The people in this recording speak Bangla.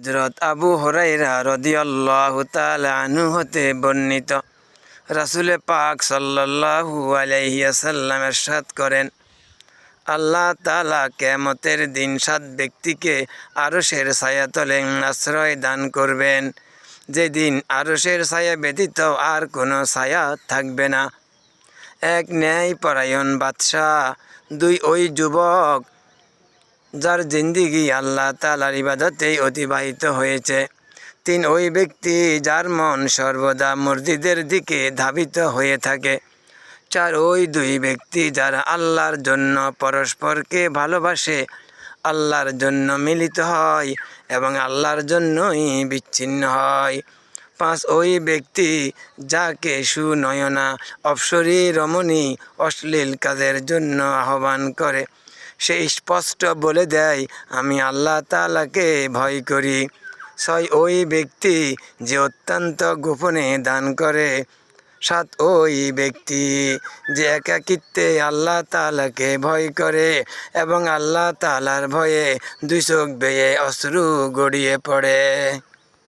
হযরত আবু হুরায়রা রাদিয়াল্লাহু তাআলা আনহু হতে বর্ণিত, রাসূল পাক সাল্লাল্লাহু আলাইহি ওয়াসাল্লাম ইরশাদ করেন, আল্লাহ তাআলা কিয়ামতের দিন 7 ব্যক্তিকে আরশের ছায়াতলে আশ্রয় দান করবেন, যেদিন আরশের ছায়া ব্যতীত আর কোনো ছায়া থাকবে না। 1, ন্যায়পরায়ণ বাদশাহ। 2, ওই যুবক যার জিন্দিগি আল্লাহ তাআলার ইবাদতেই অতিবাহিত হয়েছে। 3, ওই ব্যক্তি যার মন সর্বদা মসজিদের দিকে ধাবিত হয়ে থাকে। 4, ওই 2 ব্যক্তি যারা আল্লাহর জন্য পরস্পরকে ভালোবাসে, আল্লাহর জন্য মিলিত হয় এবং আল্লাহর জন্যই বিচ্ছিন্ন হয়। 5, ওই ব্যক্তি যাকে সুনয়না অপ্সরী রমণী অশ্লীল কাজের জন্য আহ্বান করে, সে স্পষ্ট বলে দেয়, আমি আল্লাহ তাআলাকে ভয় করি। 6, ওই ব্যক্তি যে অত্যন্ত গোপনে দান করে। 7, ওই ব্যক্তি যে একাকিত্বে আল্লাহ তাআলাকে ভয় করে এবং আল্লাহ তাআলার ভয়ে 2 চোখ বেয়ে অশ্রু গড়িয়ে পড়ে।